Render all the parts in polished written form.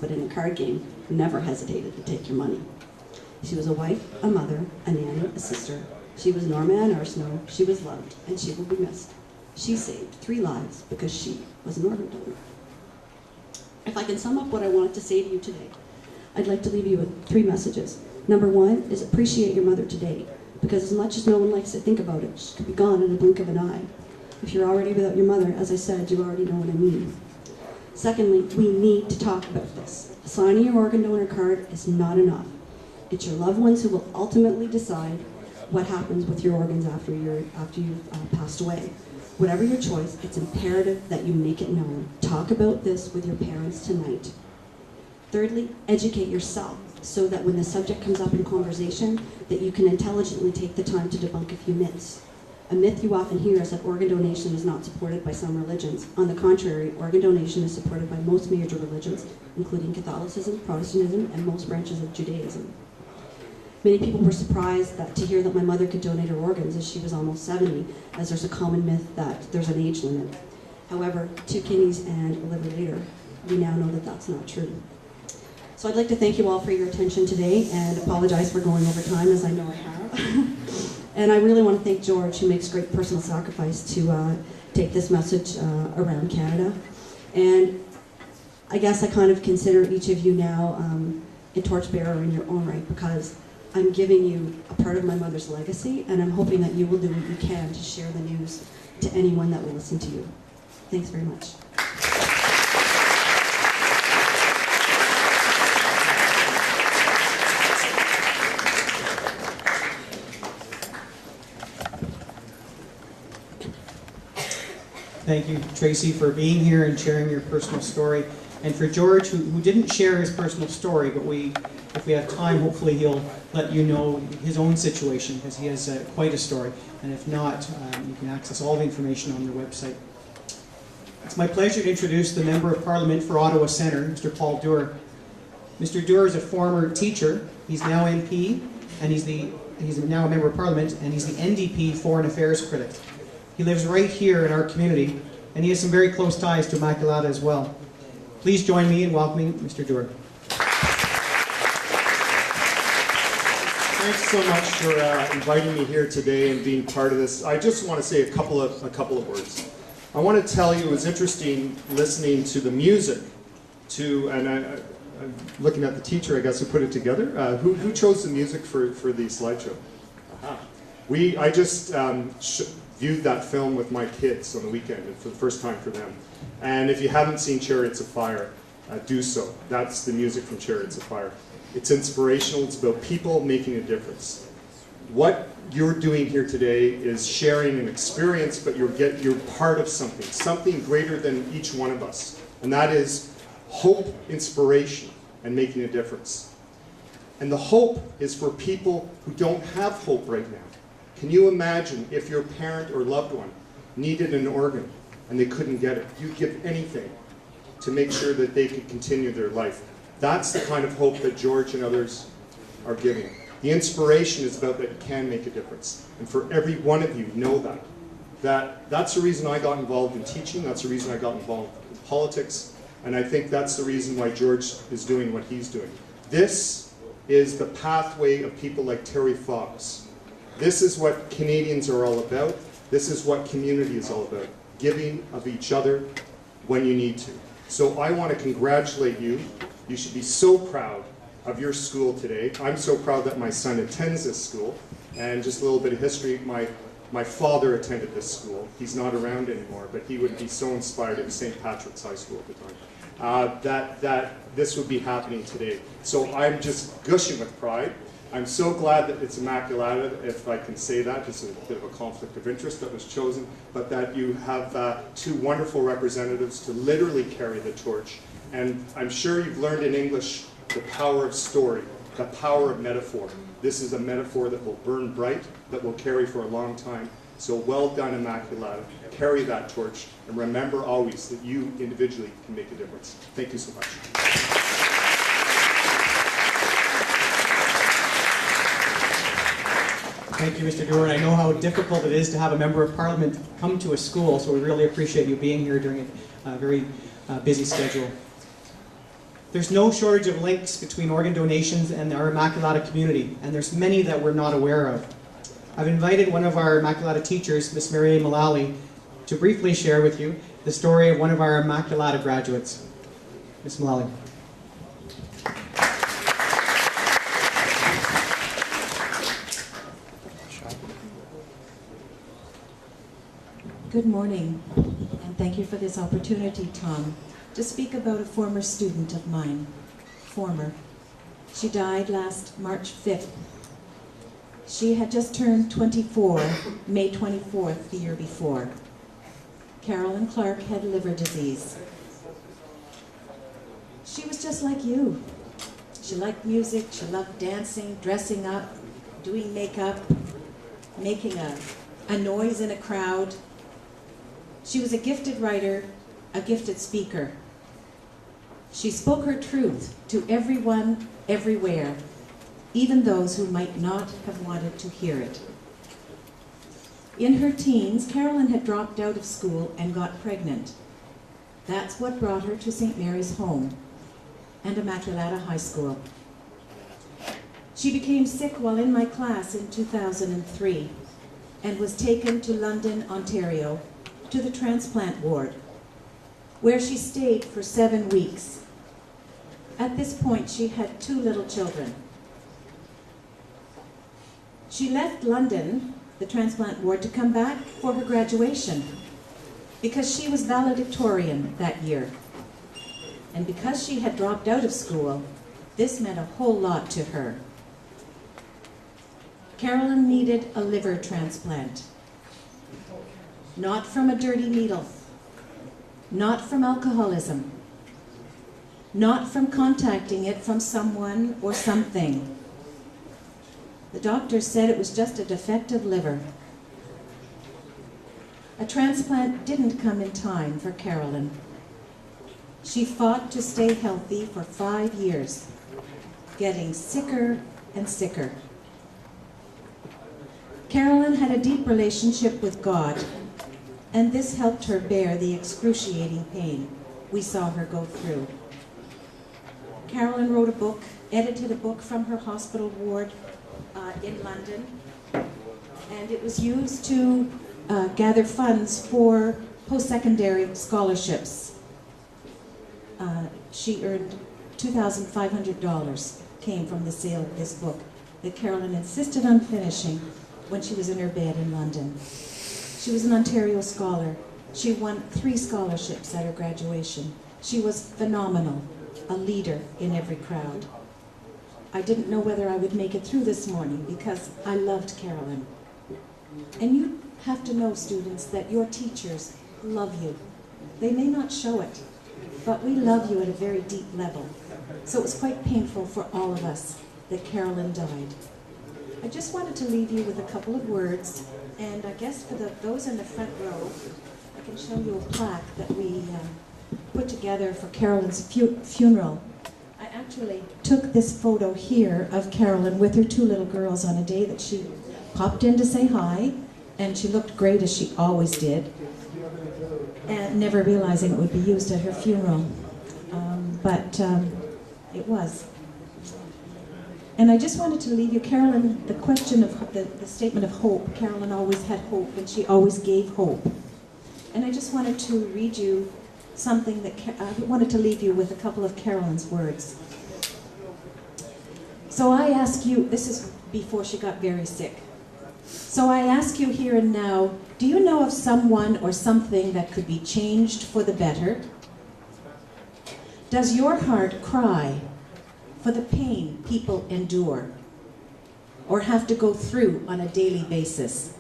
but in a card game, never hesitated to take your money. She was a wife, a mother, a nanny, a sister. She was Norma Ann Arsenault. She was loved, and she will be missed. She saved 3 lives because she was an organ donor. If I can sum up what I wanted to say to you today, I'd like to leave you with 3 messages. Number 1 is appreciate your mother today, because as much as no one likes to think about it, she could be gone in a blink of an eye. If you're already without your mother, as I said, you already know what I mean. Secondly, we need to talk about this. Signing your organ donor card is not enough. It's your loved ones who will ultimately decide what happens with your organs after you've passed away. Whatever your choice, it's imperative that you make it known. Talk about this with your parents tonight. Thirdly, educate yourself so that when the subject comes up in conversation, that you can intelligently take the time to debunk a few myths. A myth you often hear is that organ donation is not supported by some religions. On the contrary, organ donation is supported by most major religions, including Catholicism, Protestantism, and most branches of Judaism. Many people were surprised to hear that my mother could donate her organs as she was almost 70, as there's a common myth that there's an age limit. However, 2 kidneys and a liver later, we now know that that's not true. So I'd like to thank you all for your attention today and apologize for going over time, as I know I have. And I really want to thank George, who makes great personal sacrifice to take this message around Canada. And I guess I kind of consider each of you now a torchbearer in your own right, because I'm giving you a part of my mother's legacy, and I'm hoping that you will do what you can to share the news to anyone that will listen to you. Thanks very much. Thank you, Tracy, for being here and sharing your personal story. And for George, who didn't share his personal story, but if we have time, hopefully he'll let you know his own situation, because he has quite a story. And if not, you can access all the information on their website. It's my pleasure to introduce the Member of Parliament for Ottawa Centre, Mr. Paul Doerr. Mr. Doerr is a former teacher. He's now MP, and he's now a Member of Parliament, and he's the NDP Foreign Affairs critic. He lives right here in our community, and he has some very close ties to Immaculata as well. Please join me in welcoming Mr. Doerr. Thanks so much for inviting me here today and being part of this. I just want to say a couple of words. I want to tell you it was interesting listening to the music, and I'm looking at the teacher, I guess, who put it together. Who chose the music for the slideshow? Aha. I just viewed that film with my kids on the weekend for the first time for them. And if you haven't seen Chariots of Fire, do so. That's the music from Chariots of Fire. It's inspirational. It's about people making a difference. What you're doing here today is sharing an experience, but you're part of something greater than each one of us. And that is hope, inspiration, and making a difference. And the hope is for people who don't have hope right now. Can you imagine if your parent or loved one needed an organ and they couldn't get it? You'd give anything to make sure that they could continue their life. That's the kind of hope that George and others are giving. The inspiration is about that you can make a difference. And for every one of you, know that's the reason I got involved in teaching. That's the reason I got involved in politics. And I think that's the reason why George is doing what he's doing. This is the pathway of people like Terry Fox. This is what Canadians are all about. This is what community is all about. Giving of each other when you need to. So I want to congratulate you. You should be so proud of your school today. I'm so proud that my son attends this school. And just a little bit of history, my father attended this school. He's not around anymore, but he would be so inspired at St. Patrick's High School at the time. That this would be happening today. So I'm just gushing with pride. I'm so glad that it's Immaculata, if I can say that, just a bit of a conflict of interest that was chosen, but that you have 2 wonderful representatives to literally carry the torch. And I'm sure you've learned in English the power of story, the power of metaphor. This is a metaphor that will burn bright, that will carry for a long time. So well done, Immaculata. Carry that torch, and remember always that you individually can make a difference. Thank you so much. Thank you, Mr. Doerr. I know how difficult it is to have a Member of Parliament come to a school, so we really appreciate you being here during a very busy schedule. There's no shortage of links between organ donations and our Immaculata community, and there's many that we're not aware of. I've invited one of our Immaculata teachers, Miss Mary Mullally, to briefly share with you the story of one of our Immaculata graduates. Miss Mullally. Good morning, and thank you for this opportunity, Tom, to speak about a former student of mine. She died last March 5th. She had just turned 24, May 24th, the year before. Carolyn Clark had liver disease. She was just like you. She liked music, she loved dancing, dressing up, doing makeup, making a noise in a crowd. She was a gifted writer, a gifted speaker. She spoke her truth to everyone, everywhere, even those who might not have wanted to hear it. In her teens, Carolyn had dropped out of school and got pregnant. That's what brought her to St. Mary's Home and Immaculata High School. She became sick while in my class in 2003 and was taken to London, Ontario, to the transplant ward, where she stayed for 7 weeks. At this point, she had 2 little children. She left London, the transplant ward, to come back for her graduation because she was valedictorian that year. And because she had dropped out of school, this meant a whole lot to her. Carolyn needed a liver transplant. Not from a dirty needle, not from alcoholism, not from contacting it from someone or something. The doctor said it was just a defective liver. A transplant didn't come in time for Carolyn. She fought to stay healthy for 5 years, getting sicker and sicker. Carolyn had a deep relationship with God, and this helped her bear the excruciating pain we saw her go through. Carolyn wrote a book, edited a book from her hospital ward in London, and it was used to gather funds for post-secondary scholarships. She earned $2,500 came from the sale of this book that Carolyn insisted on finishing when she was in her bed in London. She was an Ontario scholar. She won 3 scholarships at her graduation. She was phenomenal, a leader in every crowd. I didn't know whether I would make it through this morning because I loved Carolyn. And you have to know, students, that your teachers love you. They may not show it, but we love you at a very deep level. So it was quite painful for all of us that Carolyn died. I just wanted to leave you with a couple of words, and I guess for those in the front row, I can show you a plaque that we put together for Carolyn's funeral. I actually took this photo here of Carolyn with her 2 little girls on a day that she popped in to say hi, and she looked great as she always did, and never realizing it would be used at her funeral. But it was. And I just wanted to leave you, Carolyn, the question of the statement of hope. Carolyn always had hope, and she always gave hope. And I just wanted to read you something that I wanted to leave you with a couple of Carolyn's words. So I ask you, this is before she got very sick. So I ask you here and now, do you know of someone or something that could be changed for the better? Does your heart cry for the pain people endure or have to go through on a daily basis?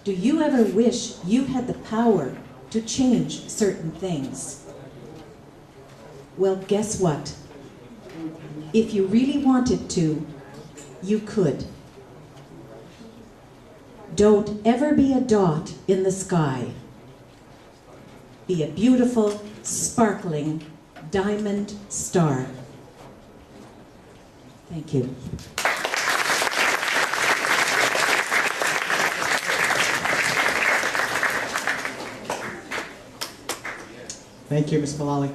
Do you ever wish you had the power to change certain things? Well, guess what? If you really wanted to, you could. Don't ever be a dot in the sky. Be a beautiful, sparkling diamond star. Thank you. Thank you, Ms. Mullally.